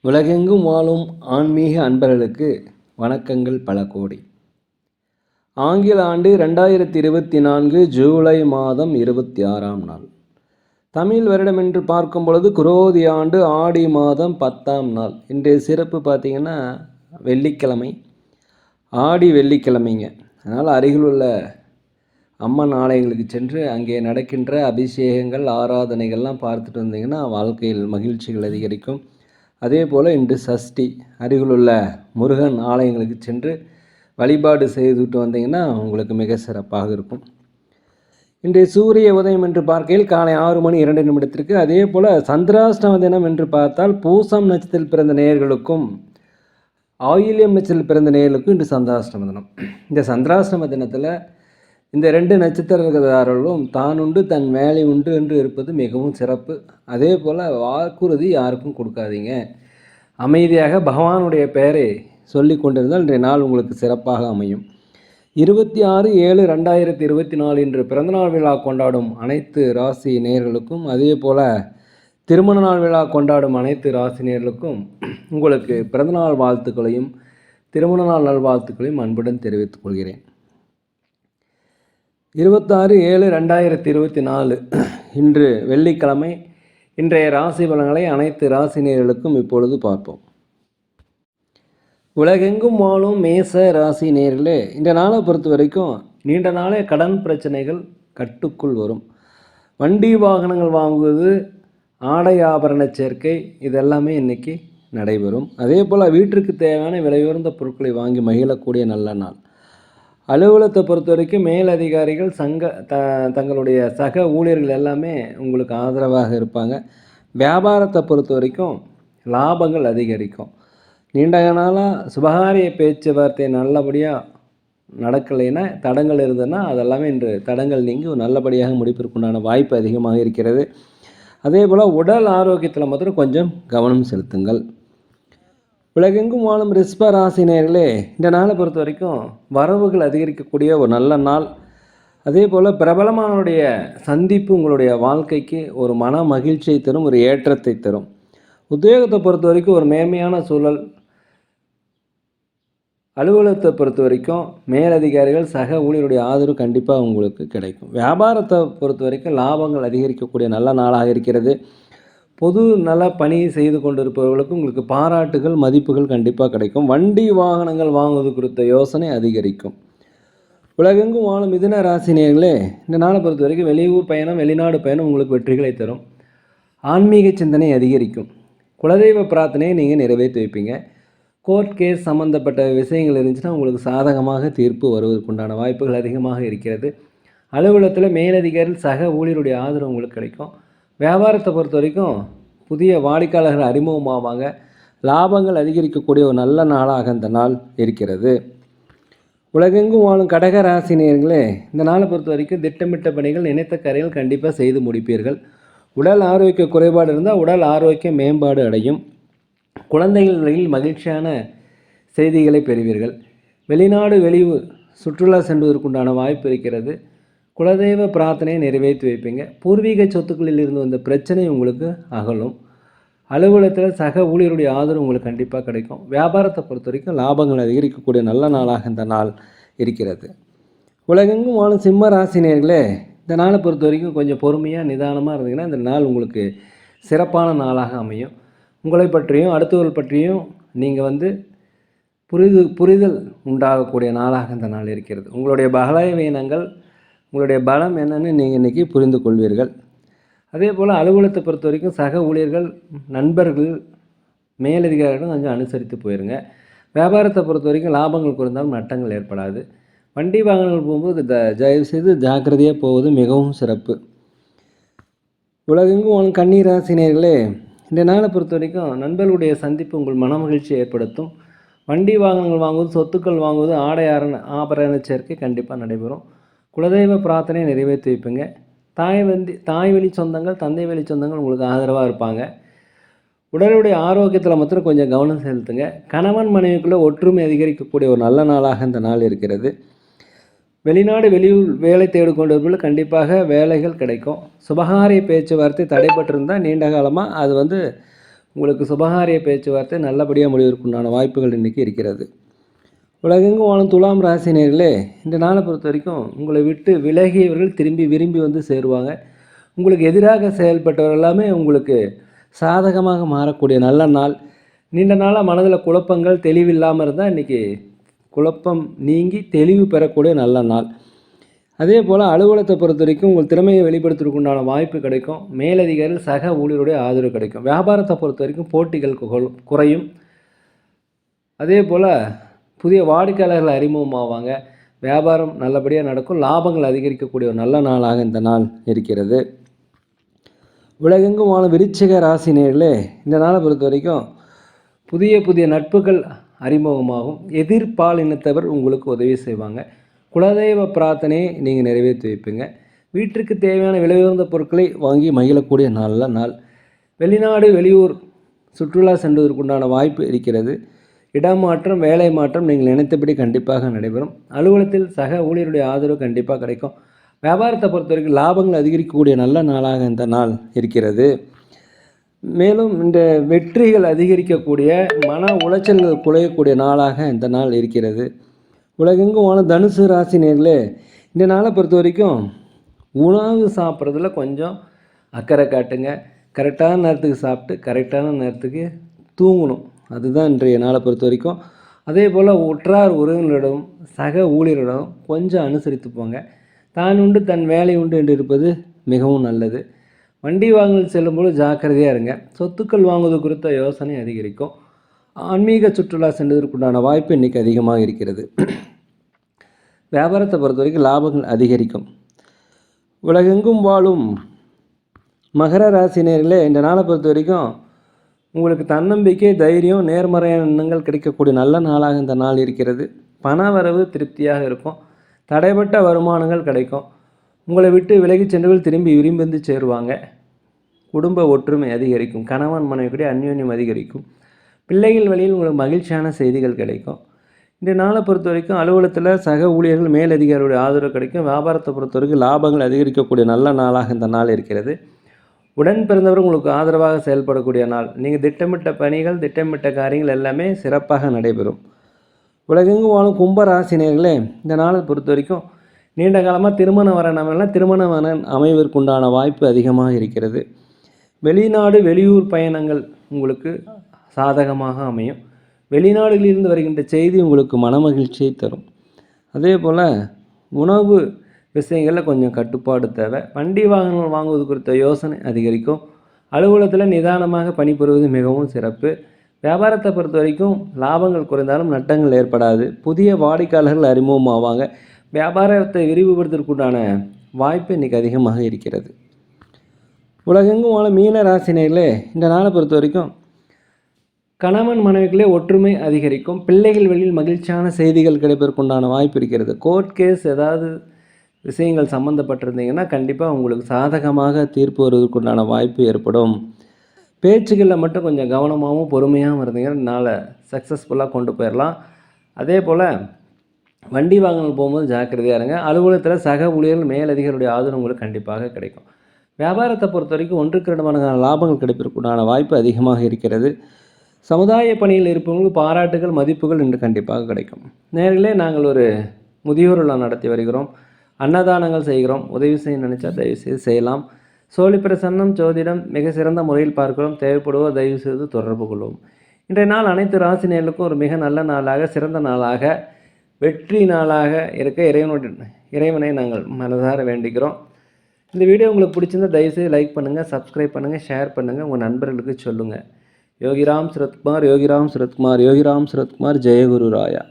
உலகெங்கும் வாழும் ஆன்மீக அன்பர்களுக்கு வணக்கங்கள் பல கோடி. ஆங்கில ஆண்டு 2024 ஜூலை மாதம் 26ஆம் நாள். தமிழ் வருடம் என்று பார்க்கும் பொழுது குரோதி ஆண்டு ஆடி மாதம் 10ஆம் நாள். இன்றைய சிறப்பு பார்த்திங்கன்னா வெள்ளிக்கிழமை, ஆடி வெள்ளிக்கிழமைங்க. அதனால் அருகில் உள்ள அம்மன் ஆலயங்களுக்கு சென்று அங்கே நடக்கின்ற அபிஷேகங்கள், ஆராதனைகள்லாம் பார்த்துட்டு வந்தீங்கன்னா வாழ்க்கையில் மகிழ்ச்சிகள் அதிகரிக்கும். அதே போல் இன்று சஷ்டி, அருகிலுள்ள முருகன் ஆலயங்களுக்கு சென்று வழிபாடு செய்துவிட்டு வந்தீங்கன்னா உங்களுக்கு மிக சிறப்பாக இருக்கும். இன்றைய சூரிய உதயம் என்று பார்க்கையில் காலை 6:02 அதே போல் சந்திராஷ்டம தினம் என்று பார்த்தால் பூசம் நட்சத்திரத்தில் பிறந்த நேயர்களுக்கும் ஆயில்யம் நட்சத்திரத்தில் பிறந்த நேயர்களுக்கும் இன்று சந்திராஷ்டம தினம். இந்த சந்திராஷ்டம தினத்தில் இந்த 2 நட்சத்திரக்காரர்களும் தான் உண்டு தன் வேலை உண்டு என்று இருப்பது மிகவும் சிறப்பு. அதே போல் வாக்குறுதி யாருக்கும் கொடுக்காதீங்க. அமைதியாக பகவானுடைய பெயரை சொல்லி கொண்டிருந்தால் இன்றைய நாள் உங்களுக்கு சிறப்பாக அமையும். 26/7/2024 இன்று பிறந்தநாள் விழா கொண்டாடும் அனைத்து ராசி நேயர்களுக்கும், அதே போல் திருமண நாள் விழா கொண்டாடும் அனைத்து ராசி நேயர்களுக்கும் உங்களுக்கு பிறந்தநாள் வாழ்த்துக்களையும் திருமண நாள் நல்வாழ்த்துக்களையும் அன்புடன் தெரிவித்துக் கொள்கிறேன். 26/7/2024 இன்று வெள்ளிக்கிழமை. இன்றைய ராசி பலன்களை அனைத்து ராசினியர்களுக்கும் இப்பொழுது பார்ப்போம். உலகெங்கும் வாழும் மேச ராசி நேயர்களே, இந்த நாளை பொறுத்த வரைக்கும் நீண்ட நாளே கடன் பிரச்சனைகள் கட்டுக்குள் வரும். வண்டி வாகனங்கள் வாங்குவது, ஆடை ஆபரண சேர்க்கை, இதெல்லாமே இன்றைக்கி நடைபெறும். அதே போல் வீட்டிற்கு தேவையான விலையுயர்ந்த பொருட்களை வாங்கி மகிழக்கூடிய நல்ல நாள். அலுவலகத்தை பொறுத்த வரைக்கும் மேலதிகாரிகள் தங்களுடைய சக ஊழியர்கள் எல்லாமே உங்களுக்கு ஆதரவாக இருப்பாங்க. வியாபாரத்தை பொறுத்த வரைக்கும் லாபங்கள் அதிகரிக்கும். நீண்ட நாளாக சுபகாரிய பேச்சுவார்த்தை நல்லபடியாக நடக்கலைன்னா, தடங்கள் இருந்ததுன்னா அதெல்லாமே இன்று தடங்கள் நீங்கி நல்லபடியாக முடிப்பிற்குண்டான வாய்ப்பு அதிகமாக இருக்கிறது. அதே போல் உடல் ஆரோக்கியத்தில் மாத்திரம் கொஞ்சம் கவனம் செலுத்துங்கள். உலகெங்கும் வாழும் ரிஷப ராசி நேயர்களே, இந்த நாளை பொறுத்த வரைக்கும் வரவுகள் அதிகரிக்கக்கூடிய ஒரு நல்ல நாள். அதே போல் பிரபலமானுடைய சந்திப்பு உங்களுடைய வாழ்க்கைக்கு ஒரு மன மகிழ்ச்சியை தரும், ஒரு ஏற்றத்தை தரும். உத்தியோகத்தை பொறுத்த வரைக்கும் ஒரு மேன்மையான சூழல். அலுவலகத்தை பொறுத்த வரைக்கும் மேலதிகாரிகள் சக ஊழியருடைய ஆதரவு கண்டிப்பாக உங்களுக்கு கிடைக்கும். வியாபாரத்தை பொறுத்த வரைக்கும் லாபங்கள் அதிகரிக்கக்கூடிய நல்ல நாளாக இருக்கிறது. பொது நல பணி செய்து கொண்டிருப்பவர்களுக்கு உங்களுக்கு பாராட்டுகள், மதிப்புகள் கண்டிப்பாக கிடைக்கும். வண்டி வாகனங்கள் வாங்குவது குறித்த யோசனை அதிகரிக்கும். உலகெங்கும் வாழும் மிதுன ராசினியர்களே, இந்த நாளை பொறுத்த வரைக்கும் வெளியூர் பயணம், வெளிநாடு பயணம் உங்களுக்கு வெற்றிகளை தரும். ஆன்மீக சிந்தனை அதிகரிக்கும். குலதெய்வ பிரார்த்தனையை நீங்கள் நிறைவேற்றி வைப்பீங்க. கோர்ட் கேஸ் சம்மந்தப்பட்ட விஷயங்கள் இருந்துச்சுன்னா உங்களுக்கு சாதகமாக தீர்ப்பு வருவதற்குண்டான வாய்ப்புகள் அதிகமாக இருக்கிறது. அலுவலகத்தில் மேலதிகாரிகள் சக ஊழியருடைய ஆதரவு உங்களுக்கு கிடைக்கும். வியாபாரத்தை பொறுத்த வரைக்கும் புதிய வாடிக்கையாளர்கள் அறிமுகமாவாங்க. லாபங்கள் அதிகரிக்கக்கூடிய ஒரு நல்ல நாளாக இந்த நாள் இருக்கிறது. உலகெங்கும் வாழும் கடக ராசி நேயர்களே, இந்த நாளை பொறுத்த வரைக்கும் திட்டமிட்ட பணிகள், நினைத்த காரியங்கள் கண்டிப்பாக செய்து முடிப்பீர்கள். உடல் ஆரோக்கிய குறைபாடு இருந்தால் உடல் ஆரோக்கிய மேம்பாடு அடையும். குழந்தைகள் வழியில் மகிழ்ச்சியான செய்திகளை பெறுவீர்கள். வெளிநாடு வெளியூர் சுற்றுலா செல்வதற்குண்டான வாய்ப்பு இருக்கிறது. குலதெய்வ பிரார்த்தனையை நிறைவேற்றி வைப்பீங்க. பூர்வீக சொத்துக்களில் இருந்து வந்த பிரச்சனை உங்களுக்கு அகலும். அலுவலகத்தில் சக ஊழியருடைய ஆதரவு உங்களுக்கு கண்டிப்பாக கிடைக்கும். வியாபாரத்தை பொறுத்த வரைக்கும் லாபங்கள் அதிகரிக்கக்கூடிய நல்ல நாளாக இந்த நாள் இருக்கிறது. உலகெங்கும் வாழும் சிம்ம ராசினியர்களே, இந்த நாளை பொறுத்த வரைக்கும் கொஞ்சம் பொறுமையாக நிதானமாக இருந்தீங்கன்னா இந்த நாள் உங்களுக்கு சிறப்பான நாளாக அமையும். உங்களை பற்றியும் அடுத்தவர்கள் பற்றியும் நீங்கள் புரிதல் உண்டாகக்கூடிய நாளாக இந்த நாள் இருக்கிறது. உங்களுடைய பலவீனங்கள், உங்களுடைய பலம் என்னென்னு நீங்கள் இன்றைக்கி புரிந்து கொள்வீர்கள். அதே போல் அலுவலகத்தை பொறுத்த வரைக்கும் சக ஊழியர்கள், நண்பர்கள், மேலதிகாரிகளும் கொஞ்சம் அனுசரித்து போயிருங்க. வியாபாரத்தை பொறுத்த வரைக்கும் லாபங்கள் குறைந்தாலும் நட்டங்கள் ஏற்படாது. வண்டி வாகனங்கள் போகும்போது தயவுசெய்து ஜாக்கிரதையாக போவது மிகவும் சிறப்பு. உலகெங்கும் கன்னி ராசினியர்களே, இந்த நாளை பொறுத்த வரைக்கும் நண்பர்களுடைய சந்திப்பு உங்கள் மன மகிழ்ச்சியை ஏற்படுத்தும். வண்டி வாகனங்கள் வாங்குவது, சொத்துக்கள் வாங்குவது, ஆடை ஆபரண சேர்க்கை கண்டிப்பாக நடைபெறும். குலதெய்வ பிரார்த்தனையை நிறைவேற்றி வைப்பீங்க. தாய் வழி சொந்தங்கள், தந்தை வழி சொந்தங்கள் உங்களுக்கு ஆதரவாக இருப்பாங்க. உடலுடைய ஆரோக்கியத்தில் மாத்திரம் கொஞ்சம் கவனம் செலுத்துங்க. கணவன் மனைவிக்குள்ளே ஒற்றுமை அதிகரிக்கக்கூடிய ஒரு நல்ல நாளாக இந்த நாள் இருக்கிறது. வெளிநாடு வெளியூர் வேலை தேடிக்கொண்டவர்கள் கண்டிப்பாக வேலைகள் கிடைக்கும். சுபகாரிய பேச்சுவார்த்தை தடைபட்டிருந்தால் நீண்ட காலமாக அது உங்களுக்கு சுபகாரிய பேச்சுவார்த்தை நல்லபடியாக முடிவதற்குண்டான வாய்ப்புகள் இன்றைக்கி இருக்கிறது. உலகெங்கும் வாழும் துலாம் ராசி நேயர்களே, இந்த நாளை பொறுத்த வரைக்கும் உங்களை விட்டு விலகியவர்கள் திரும்பி விரும்பி வந்து சேருவாங்க. உங்களுக்கு எதிராக செயல்பட்டவர் எல்லாமே உங்களுக்கு சாதகமாக மாறக்கூடிய நல்ல நாள். நீண்ட நாளாக மனதில் குழப்பங்கள் தெளிவில்லாமல் இருந்தால் இன்றைக்கி குழப்பம் நீங்கி தெளிவு பெறக்கூடிய நல்ல நாள். அதே போல் அலுவலகத்தை பொறுத்த வரைக்கும் உங்கள் திறமையை வெளிப்படுத்துறதுக்கு உண்டான வாய்ப்பு கிடைக்கும். மேலதிகாரிகள் சக ஊழியருடைய ஆதரவு கிடைக்கும். வியாபாரத்தை பொறுத்த வரைக்கும் போட்டிகள் குறையும். அதே போல் புதிய வாடிக்கையாளர்கள் அறிமுகமாவாங்க. வியாபாரம் நல்லபடியாக நடக்கும். லாபங்கள் அதிகரிக்கக்கூடிய ஒரு நல்ல நாளாக இந்த நாள் இருக்கிறது. உலகெங்கும் வாழும் விருச்சிக ராசி நேயர்களே, இந்த நாளை பொறுத்த வரைக்கும் புதிய நட்புகள் அறிமுகமாகும். எதிர்பால் இனத்தவர் உங்களுக்கு உதவி செய்வாங்க. குலதெய்வ பிரார்த்தனையை நீங்கள் நிறைவேற்றி வைப்பீங்க. வீட்டிற்கு தேவையான விலை உயர்ந்த பொருட்களை வாங்கி மகிழக்கூடிய நல்ல நாள். வெளிநாடு வெளியூர் சுற்றுலா செல்வதற்குண்டான வாய்ப்பு இருக்கிறது. இடமாற்றம் வேலை மாற்றம் நீங்கள் நினைத்தபடி கண்டிப்பாக நடைபெறும். அலுவலகத்தில் சக ஊழியருடைய ஆதரவு கண்டிப்பாக கிடைக்கும். வியாபாரத்தை பொறுத்த வரைக்கும் லாபங்கள் அதிகரிக்கக்கூடிய நல்ல நாளாக இந்த நாள் இருக்கிறது. மேலும் இந்த வெற்றிகள் அதிகரிக்கக்கூடிய மன உளைச்சல்கள் குறையக்கூடிய நாளாக இந்த நாள் இருக்கிறது. உலகெங்கும் வாழும் தனுசு ராசி நேயர்களே, இந்த நாளை பொறுத்த வரைக்கும் உணவு சாப்பிட்றதுல கொஞ்சம் அக்கறை காட்டுங்க. கரெக்டான நேரத்துக்கு சாப்பிட்டு கரெக்டான நேரத்துக்கு தூங்கணும். அதுதான் இன்றைய நாளை பொறுத்த வரைக்கும். அதே போல் உற்றார் உறவினரிடம் சக ஊழியரிடம் கொஞ்சம் அனுசரித்து போங்க. தான் உண்டு தன் வேலை உண்டு என்று இருப்பது மிகவும் நல்லது. வண்டி வாங்கல் செல்லும்போது ஜாக்கிரதையாக இருங்க. சொத்துக்கள் வாங்குவது குறித்த யோசனை அதிகரிக்கும். ஆன்மீக சுற்றுலா சென்றதற்குண்டான வாய்ப்பு இன்றைக்கி அதிகமாக இருக்கிறது. வியாபாரத்தை பொறுத்த வரைக்கும் லாபங்கள் அதிகரிக்கும். உலகெங்கும் வாழும் மகர ராசினியர்களே, இந்த நாளை பொறுத்த வரைக்கும் உங்களுக்கு தன்னம்பிக்கை, தைரியம், நேர்மறையான எண்ணங்கள் கிடைக்கக்கூடிய நல்ல நாளாக இந்த நாள் இருக்கிறது. பண வரவு திருப்தியாக இருக்கும். தடைப்பட்ட வருமானங்கள் கிடைக்கும். உங்களை விட்டு விலகி சென்றவர்கள் திரும்பி விரும்பி வந்து சேருவாங்க. குடும்ப ஒற்றுமை அதிகரிக்கும். கணவன் மனைவியுடைய அந்யோன்யம் அதிகரிக்கும். பிள்ளைகள் வழியில் உங்களுக்கு மகிழ்ச்சியான செய்திகள் கிடைக்கும். இந்த நாளை பொறுத்த வரைக்கும் அலுவலகத்தில் சக ஊழியர்கள் மேலதிகாரியுடைய ஆதரவு கிடைக்கும். வியாபாரத்தை பொறுத்த வரைக்கும் லாபங்கள் அதிகரிக்கக்கூடிய நல்ல நாளாக இந்த நாள் இருக்கிறது. உடன் பிறந்தவர் உங்களுக்கு ஆதரவாக செயல்படக்கூடிய நாள். நீங்கள் திட்டமிட்ட பணிகள், திட்டமிட்ட காரியங்கள் எல்லாமே சிறப்பாக நடைபெறும். உலகெங்கும் வாழும் கும்பராசினியர்களே, இந்த நாளை பொறுத்த வரைக்கும் நீண்ட காலமாக திருமணம் வரணும், திருமணம் வர அமைவதற்குண்டான வாய்ப்பு அதிகமாக இருக்கிறது. வெளிநாடு வெளியூர் பயணங்கள் உங்களுக்கு சாதகமாக அமையும். வெளிநாடுகளிலிருந்து வருகின்ற செய்தி உங்களுக்கு மனமகிழ்ச்சியை தரும். அதே போல் உணவு விஷயங்களில் கொஞ்சம் கட்டுப்பாடு தேவை. வண்டி வாகனங்கள் வாங்குவது குறித்த யோசனை அதிகரிக்கும். அலுவலகத்தில் நிதானமாக பணிபுரிவது மிகவும் சிறப்பு. வியாபாரத்தை பொறுத்த வரைக்கும் லாபங்கள் குறைந்தாலும் நட்டங்கள் ஏற்படாது. புதிய வாடிக்கையாளர்கள் அறிமுகமாவாங்க. வியாபாரத்தை விரிவுபடுத்துவதற்குண்டான வாய்ப்பு இன்றைக்கி அதிகமாக இருக்கிறது. உலகெங்கும் வாழ மீன ராசினியர்களே, இந்த நாளை பொறுத்த வரைக்கும் கணவன் மனைவிகளே ஒற்றுமை அதிகரிக்கும். பிள்ளைகள் வழியில் மகிழ்ச்சியான செய்திகள் கிடைப்பதற்குண்டான வாய்ப்பு இருக்கிறது. கோர்ட் கேஸ் ஏதாவது விஷயங்கள் சம்மந்தப்பட்டிருந்தீங்கன்னா கண்டிப்பாக உங்களுக்கு சாதகமாக தீர்ப்பு வருவதற்குண்டான வாய்ப்பு ஏற்படும். பேச்சுகளில் மட்டும் கொஞ்சம் கவனமாகவும் பொறுமையாகவும் இருந்தீங்கன்னா நாளை சக்ஸஸ்ஃபுல்லாக கொண்டு போயிடலாம். அதே போல் வண்டி வாகனம் போகும்போது ஜாக்கிரதையாக இருங்க. அலுவலகத்தில் சக ஊழியர்கள் மேலதிகாரியுடைய ஆதரவு உங்களுக்கு கண்டிப்பாக கிடைக்கும். வியாபாரத்தை பொறுத்த வரைக்கும் 1-2 மடங்கான லாபங்கள் கிடைப்பதற்குண்டான வாய்ப்பு அதிகமாக இருக்கிறது. சமுதாய பணியில் இருப்பவங்களுக்கு பாராட்டுகள், மதிப்புகள் இன்று கண்டிப்பாக கிடைக்கும். நேர்களே, நாங்கள் ஒரு முதியோர் இல்லம் நடத்தி வருகிறோம். அன்னதானங்கள் செய்கிறோம். உதவி செய்ய நினைச்சா தயவுசெய்து செய்யலாம். சோழி பிரசன்னம், ஜோதிடம் மிக சிறந்த முறையில் பார்க்கிறோம். தேவைப்படுவோர் தயவுசெய்து தொடர்பு கொள்வோம். இன்றைய நாள் அனைத்து ராசினியர்களுக்கும் ஒரு மிக நல்ல நாளாக, சிறந்த நாளாக, வெற்றி நாளாக இருக்க இறைவனை நாங்கள் மனதார வேண்டிக்கிறோம். இந்த வீடியோ உங்களுக்கு பிடிச்சிருந்தால் தயவுசெய்து லைக் பண்ணுங்கள், சப்ஸ்கிரைப் பண்ணுங்கள், ஷேர் பண்ணுங்கள், உங்கள் நண்பர்களுக்கு சொல்லுங்கள். யோகிராம் சுரத்குமார், யோகிராம் சுரத்குமார், யோகிராம் சுரத்குமார், ஜெயகுரு ராயா.